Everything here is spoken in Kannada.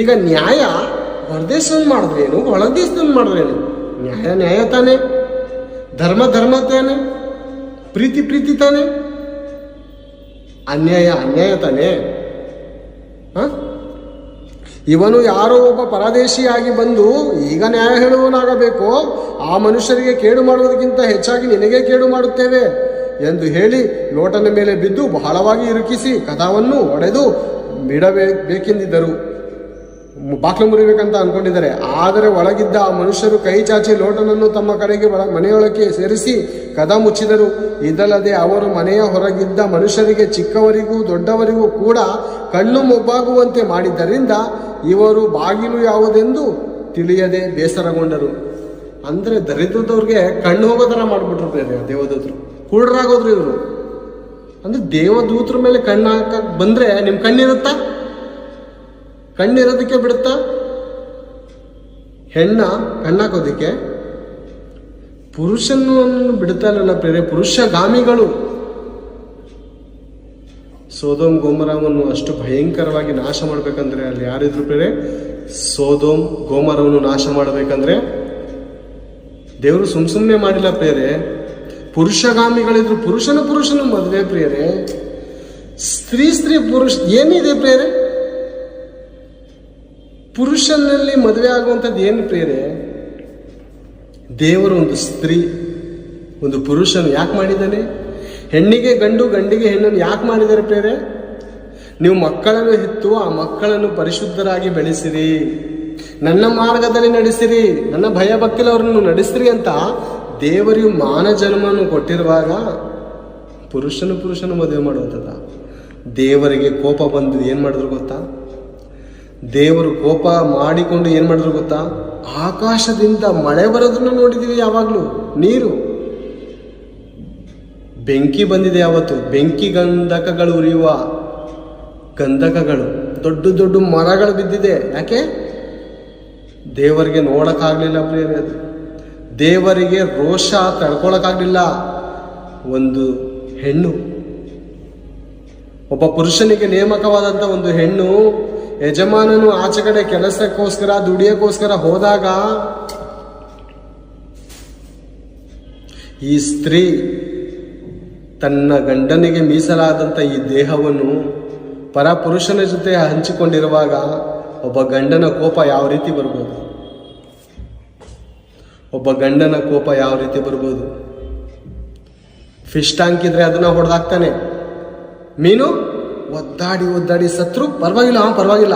ಈಗ ನ್ಯಾಯ ಹೊರದೇಶದಲ್ಲಿ ಮಾಡಿದ್ರೇನು, ಒಳದೇಶದಲ್ಲಿ ಮಾಡಿದ್ರೇನು? ನ್ಯಾಯ ನ್ಯಾಯ ತಾನೆ, ಧರ್ಮ ಧರ್ಮ ತಾನೆ, ಪ್ರೀತಿ ಪ್ರೀತಿ ತಾನೆ, ಅನ್ಯಾಯ ಅನ್ಯಾಯ ತಾನೆ. ಇವನು ಯಾರೋ ಒಬ್ಬ ಪರದೇಶಿಯಾಗಿ ಬಂದು ಈಗ ನ್ಯಾಯ ಹೇಳುವನಾಗಬೇಕು, ಆ ಮನುಷ್ಯರಿಗೆ ಕೇಡು ಮಾಡುವುದಕ್ಕಿಂತ ಹೆಚ್ಚಾಗಿ ನಿನಗೆ ಕೇಡು ಮಾಡುತ್ತೇವೆ ಎಂದು ಹೇಳಿ ಲೋಟನ ಮೇಲೆ ಬಿದ್ದು ಬಹಳವಾಗಿ ಇರುಕಿಸಿ ಕದವನ್ನು ಒಡೆದು ಬಿಡಬೇಕೆಂದಿದ್ದರು, ಬಾಕ್ಲು ಮುರಿಬೇಕಂತ ಅನ್ಕೊಂಡಿದ್ದಾರೆ. ಆದರೆ ಒಳಗಿದ್ದ ಆ ಮನುಷ್ಯರು ಕೈ ಚಾಚಿ ಲೋಟನನ್ನು ತಮ್ಮ ಕಡೆಗೆ ಮನೆಯೊಳಕ್ಕೆ ಸೇರಿಸಿ ಕದ ಮುಚ್ಚಿದರು. ಇದಲ್ಲದೆ ಅವರು ಮನೆಯ ಹೊರಗಿದ್ದ ಮನುಷ್ಯರಿಗೆ, ಚಿಕ್ಕವರಿಗೂ ದೊಡ್ಡವರಿಗೂ ಕೂಡ ಕಣ್ಣು ಮೊಬ್ಬಾಗುವಂತೆ ಮಾಡಿದ್ದರಿಂದ ಇವರು ಬಾಗಿಲು ಯಾವುದೆಂದು ತಿಳಿಯದೆ ಬೇಸರಗೊಂಡರು. ಅಂದರೆ ದರಿದ್ರದವ್ರಿಗೆ ಕಣ್ಣು ಹೋಗೋ ಥರ ಮಾಡಿಬಿಟ್ರು ದೇವದೂತರು, ಕುರುಡರಾಗೋದ್ರು ಇವರು. ಅಂದರೆ ದೇವದೂತರ ಮೇಲೆ ಕಣ್ಣು ಹಾಕಕ್ಕೆ ಬಂದರೆ ನಿಮ್ಮ ಕಣ್ಣಿರುತ್ತಾ? ಕಣ್ಣಿರೋದಕ್ಕೆ ಬಿಡುತ್ತಾ? ಹೆಣ್ಣ ಕಣ್ಣಾಕೋದಕ್ಕೆ ಪುರುಷನನ್ನು ಬಿಡುತ್ತಾ ಇಲ್ಲಲ್ಲ ಪ್ರೇರೆ, ಪುರುಷಗಾಮಿಗಳು. ಸೋದೋಮ್ ಗೋಮರವನ್ನು ಅಷ್ಟು ಭಯಂಕರವಾಗಿ ನಾಶ ಮಾಡ್ಬೇಕಂದ್ರೆ ಅಲ್ಲಿ ಯಾರಿದ್ರು ಪ್ರೇರೆ? ಸೋದೋಮ್ ಗೋಮರವನ್ನು ನಾಶ ಮಾಡಬೇಕಂದ್ರೆ ದೇವರು ಸುಮ್ಮನೆ ಮಾಡಿಲ್ಲ ಪ್ರೇರೆ, ಪುರುಷಗಾಮಿಗಳಿದ್ರು. ಪುರುಷನ ಮದುವೆ ಪ್ರಿಯರೇ, ಸ್ತ್ರೀ ಪುರುಷ ಏನಿದೆ ಪ್ರಿಯರೇ? ಪುರುಷನಲ್ಲಿ ಮದುವೆ ಆಗುವಂಥದ್ದು ಏನು ಪ್ರಿಯರೇ? ದೇವರು ಒಂದು ಸ್ತ್ರೀ, ಒಂದು ಪುರುಷನು ಯಾಕೆ ಮಾಡಿದ್ದಾನೆ? ಹೆಣ್ಣಿಗೆ ಗಂಡು, ಗಂಡಿಗೆ ಹೆಣ್ಣನ್ನು ಯಾಕೆ ಮಾಡಿದ್ದಾರೆ ಪ್ರಿಯರೇ? ನೀವು ಮಕ್ಕಳನ್ನು ಹೆತ್ತು ಆ ಮಕ್ಕಳನ್ನು ಪರಿಶುದ್ಧರಾಗಿ ಬೆಳೆಸಿರಿ, ನನ್ನ ಮಾರ್ಗದಲ್ಲಿ ನಡೆಸಿರಿ, ನನ್ನ ಭಯ ಭಕ್ತಿಲವರನ್ನು ನಡೆಸಿರಿ ಅಂತ ದೇವರಿಗೂ ಮಾನ ಜನ್ಮವನ್ನು ಕೊಟ್ಟಿರುವಾಗ ಪುರುಷನು ಮದುವೆ ಮಾಡುವಂಥದ್ದ? ದೇವರಿಗೆ ಕೋಪ ಬಂದು ಏನು ಮಾಡಿದ್ರು ಗೊತ್ತಾ? ದೇವರು ಕೋಪ ಮಾಡಿಕೊಂಡು ಏನು ಮಾಡಿದ್ರು ಗೊತ್ತಾ? ಆಕಾಶದಿಂದ ಮಳೆ ಬರೋದನ್ನು ನೋಡಿದ್ದೀವಿ ಯಾವಾಗಲೂ. ನೀರು, ಬೆಂಕಿ ಬಂದಿದೆ ಯಾವತ್ತು, ಬೆಂಕಿ ಗಂಧಕಗಳು ಉರಿಯುವ ಗಂಧಕಗಳು, ದೊಡ್ಡ ದೊಡ್ಡ ಮರಗಳು ಬಿದ್ದಿದೆ. ಯಾಕೆ? ದೇವರಿಗೆ ನೋಡೋಕ್ಕಾಗಲಿಲ್ಲ ಪ್ರಿಯರೇ, ಅದು ದೇವರಿಗೆ ರೋಷ ತಡ್ಕೊಳಕ್ಕಾಗಲಿಲ್ಲ. ಒಂದು ಹೆಣ್ಣು, ಒಬ್ಬ ಪುರುಷನಿಗೆ ನೇಮಕವಾದಂಥ ಒಂದು ಹೆಣ್ಣು, ಯಜಮಾನನು ಆಚೆ ಕಡೆ ಕೆಲಸಕ್ಕೋಸ್ಕರ ದುಡಿಯಕ್ಕೋಸ್ಕರ ಹೋದಾಗ ಈ ಸ್ತ್ರೀ ತನ್ನ ಗಂಡನಿಗೆ ಮೀಸಲಾದಂಥ ಈ ದೇಹವನ್ನು ಪರ ಪುರುಷನ ಜೊತೆ ಹಂಚಿಕೊಂಡಿರುವಾಗ ಒಬ್ಬ ಗಂಡನ ಕೋಪ ಯಾವ ರೀತಿ ಬರ್ಬೋದು? ಒಬ್ಬ ಗಂಡನ ಕೋಪ ಯಾವ ರೀತಿ ಬರ್ಬೋದು? ಫಿಶ್ ಟ್ಯಾಂಕ್ ಇದ್ರೆ ಅದನ್ನ ಹೊಡೆದಾಕ್ತಾನೆ, ಮೀನು ಒದ್ದಾಡಿ ಸತ್ರು ಪರವಾಗಿಲ್ಲ